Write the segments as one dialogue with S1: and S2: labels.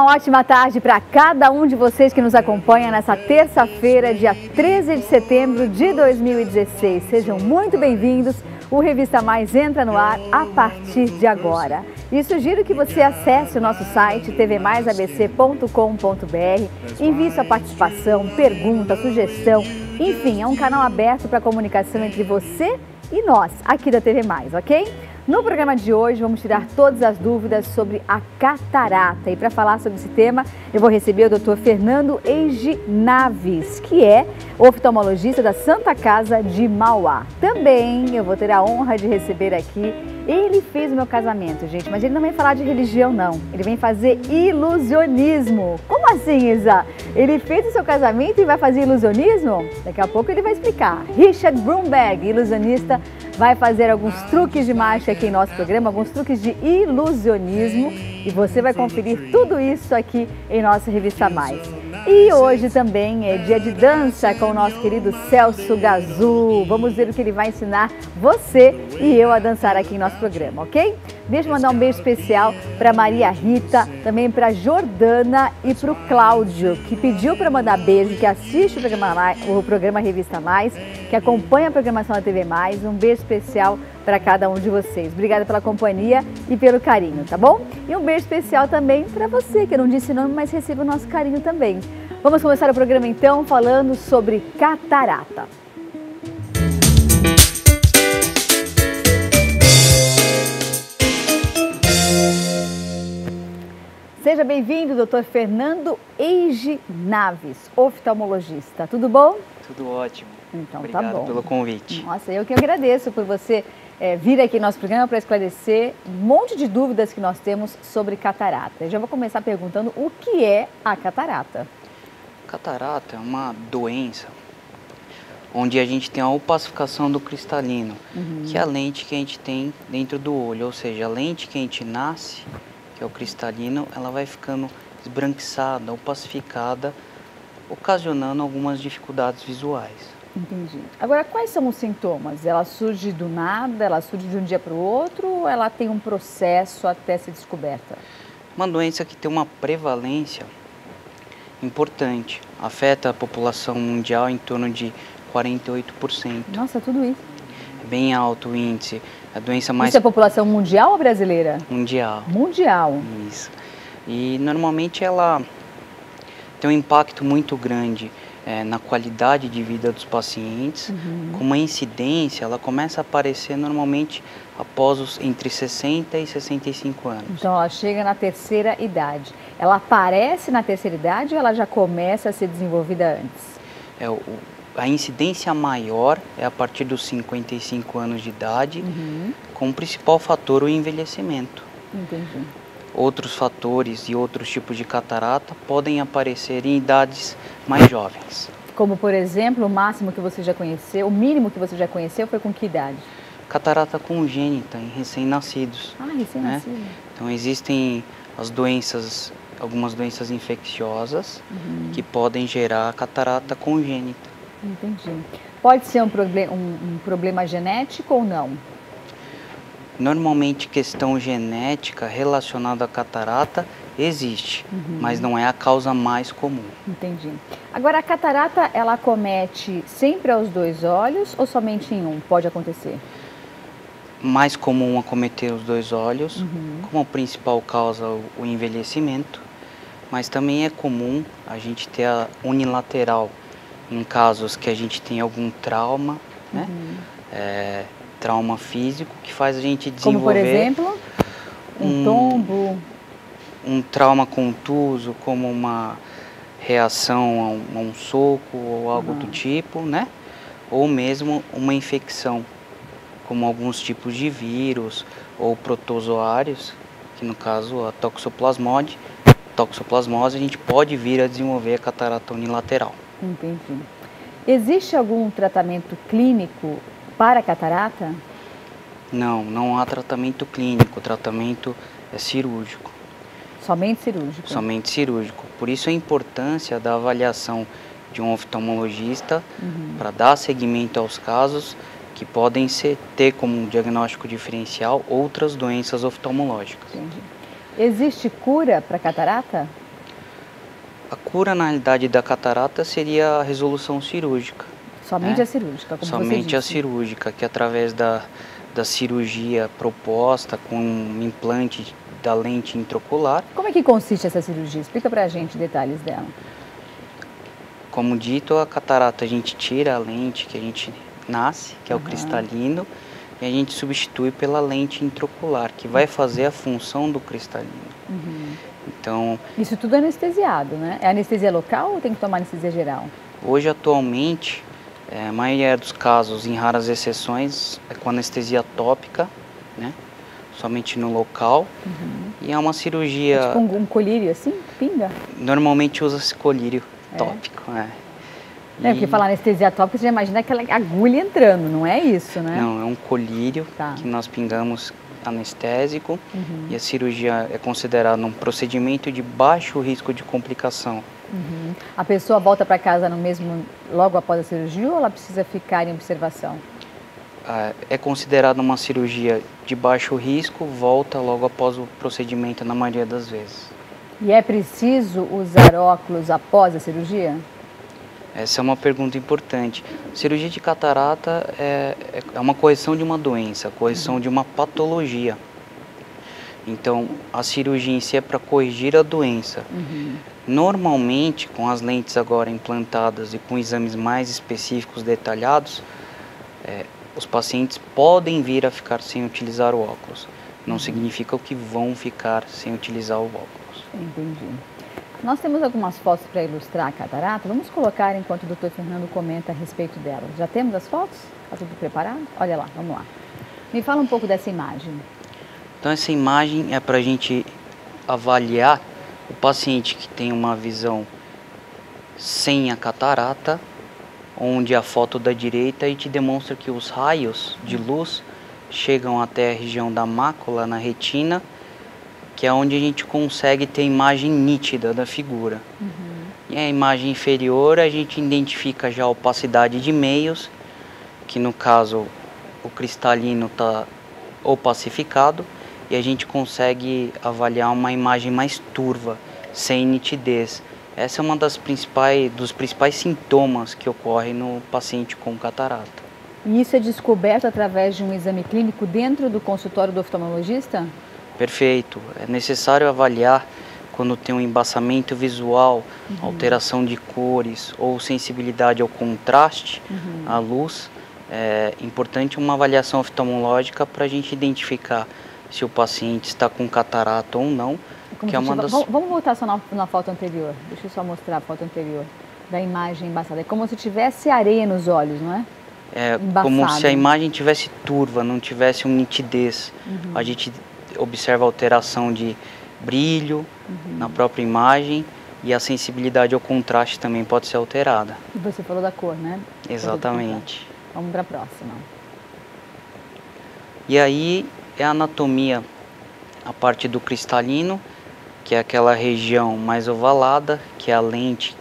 S1: Uma ótima tarde para cada um de vocês que nos acompanha nessa terça-feira, dia 13 de setembro de 2016. Sejam muito bem-vindos. O Revista Mais entra no ar a partir de agora. E sugiro que você acesse o nosso site tvmaisabc.com.br, envie sua participação, pergunta, sugestão, enfim, é um canal aberto para comunicação entre você e nós, aqui da TV Mais, ok? No programa de hoje, vamos tirar todas as dúvidas sobre a catarata. E para falar sobre esse tema, eu vou receber o Dr. Fernando Eiji Naves, que é oftalmologista da Santa Casa de Mauá. Também eu vou ter a honra de receber aqui. Ele fez o meu casamento, gente, mas ele não vem falar de religião, não. Ele vem fazer ilusionismo. Como assim, Isa? Ele fez o seu casamento e vai fazer ilusionismo? Daqui a pouco ele vai explicar. Richard Brumberg, ilusionista, vai fazer alguns truques de mágica aqui em nosso programa, alguns truques de ilusionismo. E você vai conferir tudo isso aqui em nossa Revista Mais. E hoje também é dia de dança com o nosso querido Celso Gazul. Vamos ver o que ele vai ensinar você e eu a dançar aqui em nosso programa, ok? Deixa eu mandar um beijo especial para Maria Rita, também para Jordana e para o Cláudio, que pediu para mandar beijo, que assiste o programa Revista Mais, que acompanha a programação da TV Mais. Um beijo especial para cada um de vocês. Obrigada pela companhia e pelo carinho, tá bom? E um beijo especial também para você, que eu não disse nome, mas receba o nosso carinho também. Vamos começar o programa então falando sobre catarata. Seja bem-vindo, Dr. Fernando Eiji Naves, oftalmologista. Tudo bom?
S2: Tudo ótimo.
S1: Então,
S2: obrigado
S1: tá bom.
S2: pelo convite.
S1: Nossa, eu que agradeço por você vir aqui no nosso programa para esclarecer um monte de dúvidas que nós temos sobre catarata. Eu já vou começar perguntando o que é a catarata.
S2: Catarata é uma doença onde a gente tem a opacificação do cristalino, que é a lente que a gente tem dentro do olho, ou seja, a lente que a gente nasce, que é o cristalino, ela vai ficando esbranquiçada, opacificada, ocasionando algumas dificuldades visuais.
S1: Entendi. Agora, quais são os sintomas? Ela surge do nada, ela surge de um dia para o outro, ou ela tem um processo até ser descoberta?
S2: Uma doença que tem uma prevalência importante, afeta a população mundial em torno de 48%.
S1: Nossa, tudo isso.
S2: É bem alto o índice. A doença mais...
S1: Isso é população mundial ou brasileira?
S2: Mundial.
S1: Mundial.
S2: Isso. E normalmente ela tem um impacto muito grande na qualidade de vida dos pacientes. Com uma incidência, ela começa a aparecer normalmente após entre 60 e 65 anos.
S1: Então ela chega na terceira idade. Ela aparece na terceira idade ou ela já começa a ser desenvolvida antes?
S2: A incidência maior é a partir dos 55 anos de idade, com o principal fator o envelhecimento. Entendi. Outros fatores e outros tipos de catarata podem aparecer em idades mais jovens.
S1: Como, por exemplo, o máximo que você já conheceu, o mínimo que você já conheceu foi com que idade?
S2: Catarata congênita em recém-nascidos.
S1: Ah, recém-nascido.
S2: Né? Então existem as doenças, algumas doenças infecciosas que podem gerar catarata congênita.
S1: Entendi. Pode ser um problema genético ou não?
S2: Normalmente, questão genética relacionada à catarata existe, mas não é a causa mais comum.
S1: Entendi. Agora, a catarata, ela acomete sempre aos dois olhos ou somente em um? Pode acontecer?
S2: Mais comum acometer os dois olhos, como principal causa o envelhecimento, mas também é comum a gente ter a unilateral em casos que a gente tem algum trauma, né? Trauma físico que faz a gente desenvolver...
S1: Como, por exemplo, um tombo?
S2: Um trauma contuso, como uma reação a um soco ou algo do tipo, né? Ou mesmo uma infecção, como alguns tipos de vírus ou protozoários, que no caso a toxoplasmose, a gente pode vir a desenvolver a catarata unilateral.
S1: Entendi. Existe algum tratamento clínico para a catarata?
S2: Não, não há tratamento clínico, o tratamento é cirúrgico.
S1: Somente cirúrgico?
S2: Somente cirúrgico. Por isso a importância da avaliação de um oftalmologista para dar seguimento aos casos que podem ter como diagnóstico diferencial outras doenças oftalmológicas.
S1: Entendi. Existe cura para catarata?
S2: A cura, na realidade, da catarata seria a resolução cirúrgica.
S1: Somente a cirúrgica, como
S2: Somente
S1: você disse.
S2: a cirúrgica, que através da cirurgia proposta com um implante da lente intraocular.
S1: Como é que consiste essa cirurgia? Explica pra gente detalhes dela.
S2: Como dito, a catarata a gente tira a lente que a gente nasce, que é o cristalino, e a gente substitui pela lente intraocular, que vai fazer a função do cristalino. Então,
S1: isso tudo é anestesiado, né? É anestesia local ou tem que tomar anestesia geral?
S2: Hoje, atualmente, a maioria dos casos, em raras exceções, é com anestesia tópica, né? Somente no local. E é uma cirurgia...
S1: É tipo um colírio assim? Pinga?
S2: Normalmente usa-se colírio tópico,
S1: Porque falar anestesia tópica, você já imagina aquela agulha entrando, não é isso, né?
S2: Não, é um colírio que nós pingamos anestésico e a cirurgia é considerada um procedimento de baixo risco de complicação.
S1: A pessoa volta para casa logo após a cirurgia ou ela precisa ficar em observação?
S2: É considerada uma cirurgia de baixo risco, volta logo após o procedimento na maioria das vezes.
S1: E é preciso usar óculos após a cirurgia?
S2: Essa é uma pergunta importante. Cirurgia de catarata é uma correção de uma doença, correção de uma patologia. Então, a cirurgia em si é para corrigir a doença. Normalmente, com as lentes agora implantadas e com exames mais específicos, detalhados, os pacientes podem vir a ficar sem utilizar o óculos. Não significa que vão ficar sem utilizar o óculos.
S1: Entendi. Nós temos algumas fotos para ilustrar a catarata. Vamos colocar enquanto o Dr. Fernando comenta a respeito dela. Já temos as fotos? Está tudo preparado? Olha lá, vamos lá. Me fala um pouco dessa imagem.
S2: Então, essa imagem é para a gente avaliar o paciente que tem uma visão sem a catarata, onde a foto da direita te demonstra que os raios de luz chegam até a região da mácula, na retina, que é onde a gente consegue ter a imagem nítida da figura. E a imagem inferior a gente identifica já a opacidade de meios, que no caso o cristalino está opacificado, e a gente consegue avaliar uma imagem mais turva, sem nitidez. Essa é uma dos principais sintomas que ocorrem no paciente com catarata.
S1: E isso é descoberto através de um exame clínico dentro do consultório do oftalmologista?
S2: Perfeito. É necessário avaliar quando tem um embaçamento visual, alteração de cores ou sensibilidade ao contraste, à luz. É importante uma avaliação oftalmológica para a gente identificar se o paciente está com catarata ou não. Que é uma das...
S1: Vamos voltar só na foto anterior. Deixa eu só mostrar a foto anterior da imagem embaçada. É como se tivesse areia nos olhos, não é?
S2: É como se a imagem tivesse turva, não tivesse uma nitidez. A gente observa alteração de brilho na própria imagem e a sensibilidade ao contraste também pode ser alterada.
S1: E você falou da cor, né?
S2: Exatamente.
S1: Vamos para a próxima.
S2: E aí é a anatomia, a parte do cristalino, que é aquela região mais ovalada, que é a lente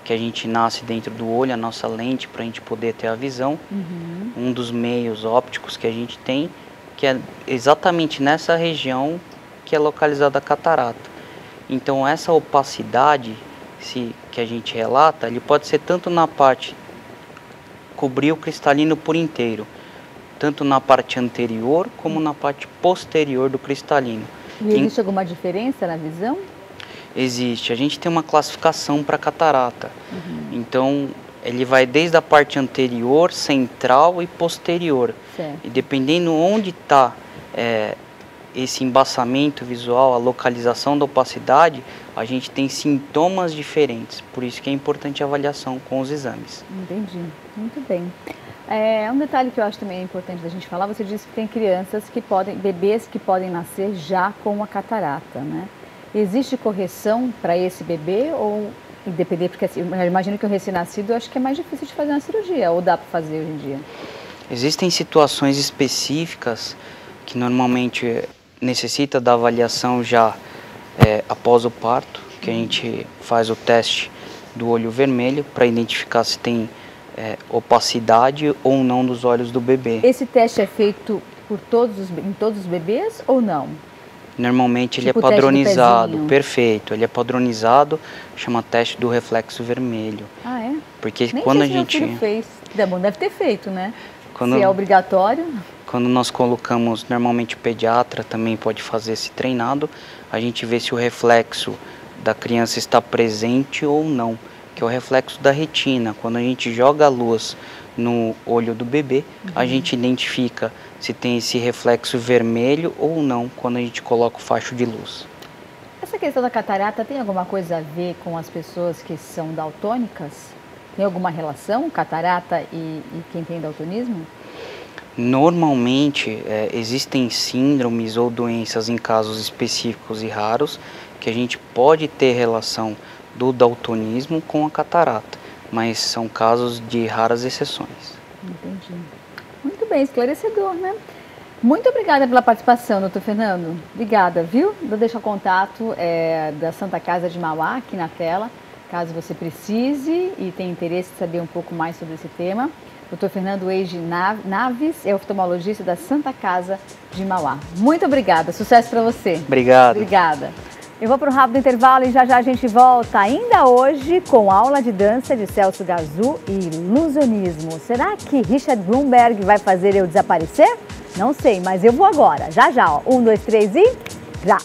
S2: que a gente nasce dentro do olho, a nossa lente para a gente poder ter a visão. Um dos meios ópticos que a gente tem, que é exatamente nessa região que é localizada a catarata. Então essa opacidade que a gente relata, ele pode ser tanto na parte, cobrir o cristalino por inteiro, tanto na parte anterior como na parte posterior do cristalino.
S1: E existe alguma diferença na visão?
S2: Existe. A gente tem uma classificação para catarata. Então, ele vai desde a parte anterior, central e posterior.
S1: Certo.
S2: E dependendo onde está esse embaçamento visual, a localização da opacidade, a gente tem sintomas diferentes. Por isso que é importante a avaliação com os exames.
S1: Entendi. Muito bem. Um detalhe que eu acho também importante da gente falar, você disse que tem bebês que podem nascer já com a catarata, né? Existe correção para esse bebê ou independente, porque assim, eu imagino que o recém-nascido eu acho que é mais difícil de fazer uma cirurgia, ou dá para fazer hoje em dia?
S2: Existem situações específicas que normalmente necessita da avaliação já após o parto, que a gente faz o teste do olho vermelho para identificar se tem opacidade ou não dos olhos do bebê.
S1: Esse teste é feito em todos os bebês ou não?
S2: Normalmente ele é
S1: Tipo o teste do
S2: padronizado,
S1: pezinho.
S2: perfeito. Ele é padronizado, chama teste do reflexo vermelho.
S1: Ah, é?
S2: Porque
S1: Nem
S2: quando
S1: sei
S2: a
S1: se meu
S2: gente...
S1: filho fez. Bom, deve ter feito, né?
S2: Quando,
S1: Se é obrigatório.
S2: quando nós colocamos, normalmente o pediatra também pode fazer esse treinado, a gente vê se o reflexo da criança está presente ou não, que é o reflexo da retina. Quando a gente joga a luz no olho do bebê, a gente identifica se tem esse reflexo vermelho ou não quando a gente coloca o facho de luz.
S1: Essa questão da catarata tem alguma coisa a ver com as pessoas que são daltônicas? Tem alguma relação, catarata e quem tem daltonismo?
S2: Normalmente existem síndromes ou doenças em casos específicos e raros que a gente pode ter relação do daltonismo com a catarata, mas são casos de raras exceções.
S1: Entendi. Muito bem, esclarecedor, né? Muito obrigada pela participação, doutor Fernando. Obrigada, viu? Vou deixar o contato da Santa Casa de Mauá aqui na tela, caso você precise e tenha interesse em saber um pouco mais sobre esse tema. Dr. Fernando Eiji Naves é oftalmologista da Santa Casa de Mauá. Muito obrigada, sucesso para você.
S2: Obrigado.
S1: Obrigada. Eu vou para um rápido intervalo e já já a gente volta, ainda hoje, com aula de dança de Celso Gazu e ilusionismo. Será que Richard Bloomberg vai fazer eu desaparecer? Não sei, mas eu vou agora. Já já, ó. 1, 2, 3 e já!